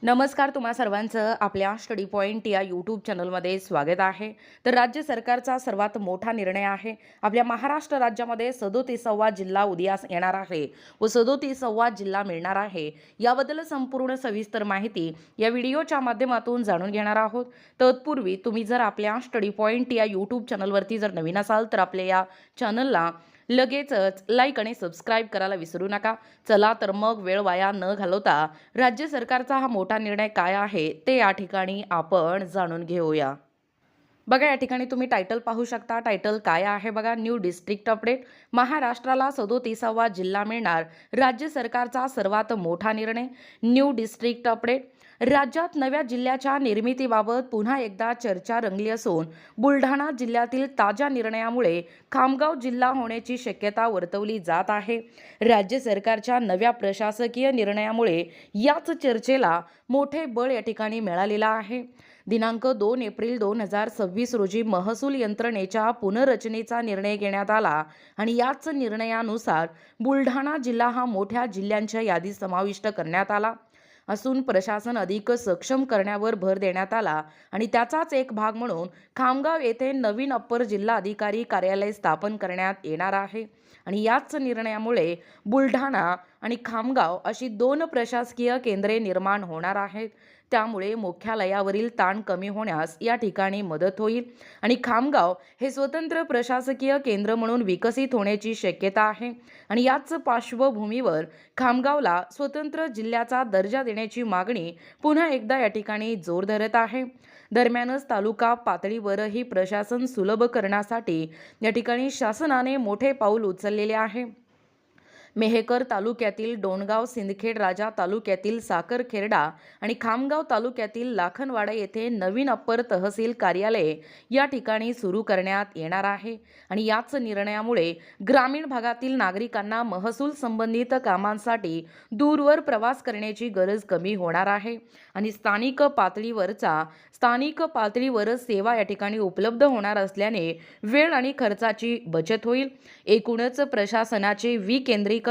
नमस्कार, तुम्हा सर्वांचं आपल्या स्टडी पॉइंट या यूट्यूब चॅनलमध्ये स्वागत आहे। तर राज्य सरकारचा सर्वात मोठा निर्णय आहे। आपल्या महाराष्ट्र राज्यामध्ये 37वा जिल्हा उदयास येणार आहे व 37वा जिल्हा मिळणार आहे। याबद्दल संपूर्ण सविस्तर माहिती या व्हिडिओच्या माध्यमातून जाणून घेणार आहोत। तत्पूर्वी तुम्ही जर आपल्या स्टडी पॉइंट या यूट्यूब चॅनलवरती जर नवीन असाल तर आपल्या या चॅनलला लगेचच लाईक आणि सबस्क्राईब करायला विसरू नका। चला तर मग वेळ वाया न घालवता राज्य सरकारचा हा मोठा निर्णय काय आहे ते या ठिकाणी आपण जाणून घेऊया। बघा, या ठिकाणी तुम्ही टायटल पाहू शकता। टायटल काय आहे बघा, न्यू डिस्ट्रिक्ट अपडेट, महाराष्ट्राला 37वा जिल्हा मिळणार, राज्य सरकारचा सर्वात मोठा निर्णय। न्यू डिस्ट्रिक्ट अपडेट, राज्यात नव्या जिल्ह्याच्या निर्मितीबाबत पुन्हा एकदा चर्चा रंगली असून बुलढाणा जिल्ह्यातील ताज्या निर्णयामुळे खामगाव जिल्हा होण्याची शक्यता वर्तवली जात आहे। राज्य सरकारच्या नव्या प्रशासकीय निर्णयामुळे याच चर्चेला मोठे बळ या ठिकाणी मिळालेलं आहे। दिनांक 2 एप्रिल 2026 रोजी महसूल यंत्रणेच्या पुनर्रचनेचा निर्णय घेण्यात आला आणि याच निर्णयानुसार बुलढाणा जिल्हा हा मोठ्या जिल्ह्यांच्या यादीत समाविष्ट करण्यात आला असून प्रशासन अधिक सक्षम करण्यावर भर देण्यात आला आणि त्याचाच एक भाग म्हणून खामगाव येथे नवीन अप्पर जिल्हा अधिकारी कार्यालय स्थापन करण्यात येणार आहे आणि याच निर्णयामुळे बुलढाणा आणि खामगाव अशी दोन प्रशासकीय केंद्रे निर्माण होणार आहेत। त्यामुळे मुख्यालयावरील ताण कमी होण्यास या ठिकाणी मदत होईल आणि खामगाव हे स्वतंत्र प्रशासकीय केंद्र म्हणून विकसित होण्याची शक्यता आहे आणि याच पार्श्वभूमीवर खामगावला स्वतंत्र जिल्ह्याचा दर्जा देण्याची मागणी पुन्हा एकदा या ठिकाणी जोर धरत आहे। दरम्यानच तालुका पातळीवरही प्रशासन सुलभ करण्यासाठी या ठिकाणी शासनाने मोठे पाऊल उचललेले आहे। मेहकर तालुक्यातील डोणगाव, सिंदखेड राजा तालुक्यातील साखरखेर्डा आणि खामगाव तालुक्यातील लाखनवाडा येथे नवीन अप्पर तहसील कार्यालय या ठिकाणी सुरू करण्यात येणार आहे आणि याच निर्णयामुळे ग्रामीण भागातील नागरिकांना महसूल संबंधित कामांसाठी दूरवर प्रवास करण्याची गरज कमी होणार आहे आणि स्थानिक पातळीवर सेवा या ठिकाणी उपलब्ध होणार असल्याने वेळ आणि खर्चाची बचत होईल। एकूणच प्रशासनाचे विकेंद्रीकरण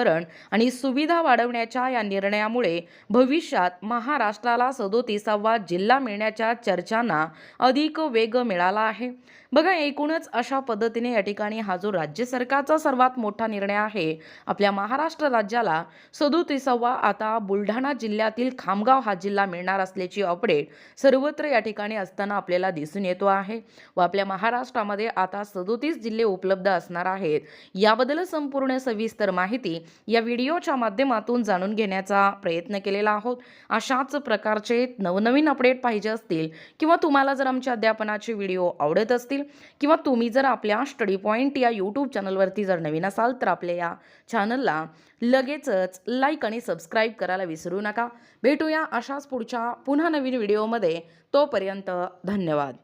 आणि सुविधा वाढवण्याच्या या निर्णयामुळे भविष्यात महाराष्ट्राला 37वा जिल्हा मिळण्याच्या चर्चांना अधिक वेग मिळाला आहे। बघा, एकूणच अशा पद्धतीने या ठिकाणी हा जो राज्य सरकारचा सर्वात मोठा निर्णय आहे, आपल्या महाराष्ट्र राज्याला 37वा आता बुलढाणा जिल्ह्यातील खामगाव हा जिल्हा मिळणार असल्याची अपडेट सर्वत्र या ठिकाणी असताना आपल्याला दिसून येतो आहे व आपल्या महाराष्ट्रामध्ये आता 37 जिल्हे उपलब्ध असणार आहेत। याबद्दल संपूर्ण सविस्तर माहिती या व्हिडिओच्या माध्यमातून जाणून घेण्याचा प्रयत्न केलेला आहोत। अशाच प्रकारचे नवनवीन अपडेट पाहिजे असतील किंवा तुम्हाला जर आमच्या अध्यापनाचे व्हिडिओ आवडत असतील किंवा तुम्ही जर आपल्या स्टडी पॉइंट या यूट्यूब चॅनलवरती जर नवीन असाल तर आपल्या या चॅनलला लगेचच लाईक आणि सबस्क्राईब करायला विसरू नका। भेटूया अशाच पुढच्या पुन्हा नवीन व्हिडिओमध्ये। तोपर्यंत धन्यवाद।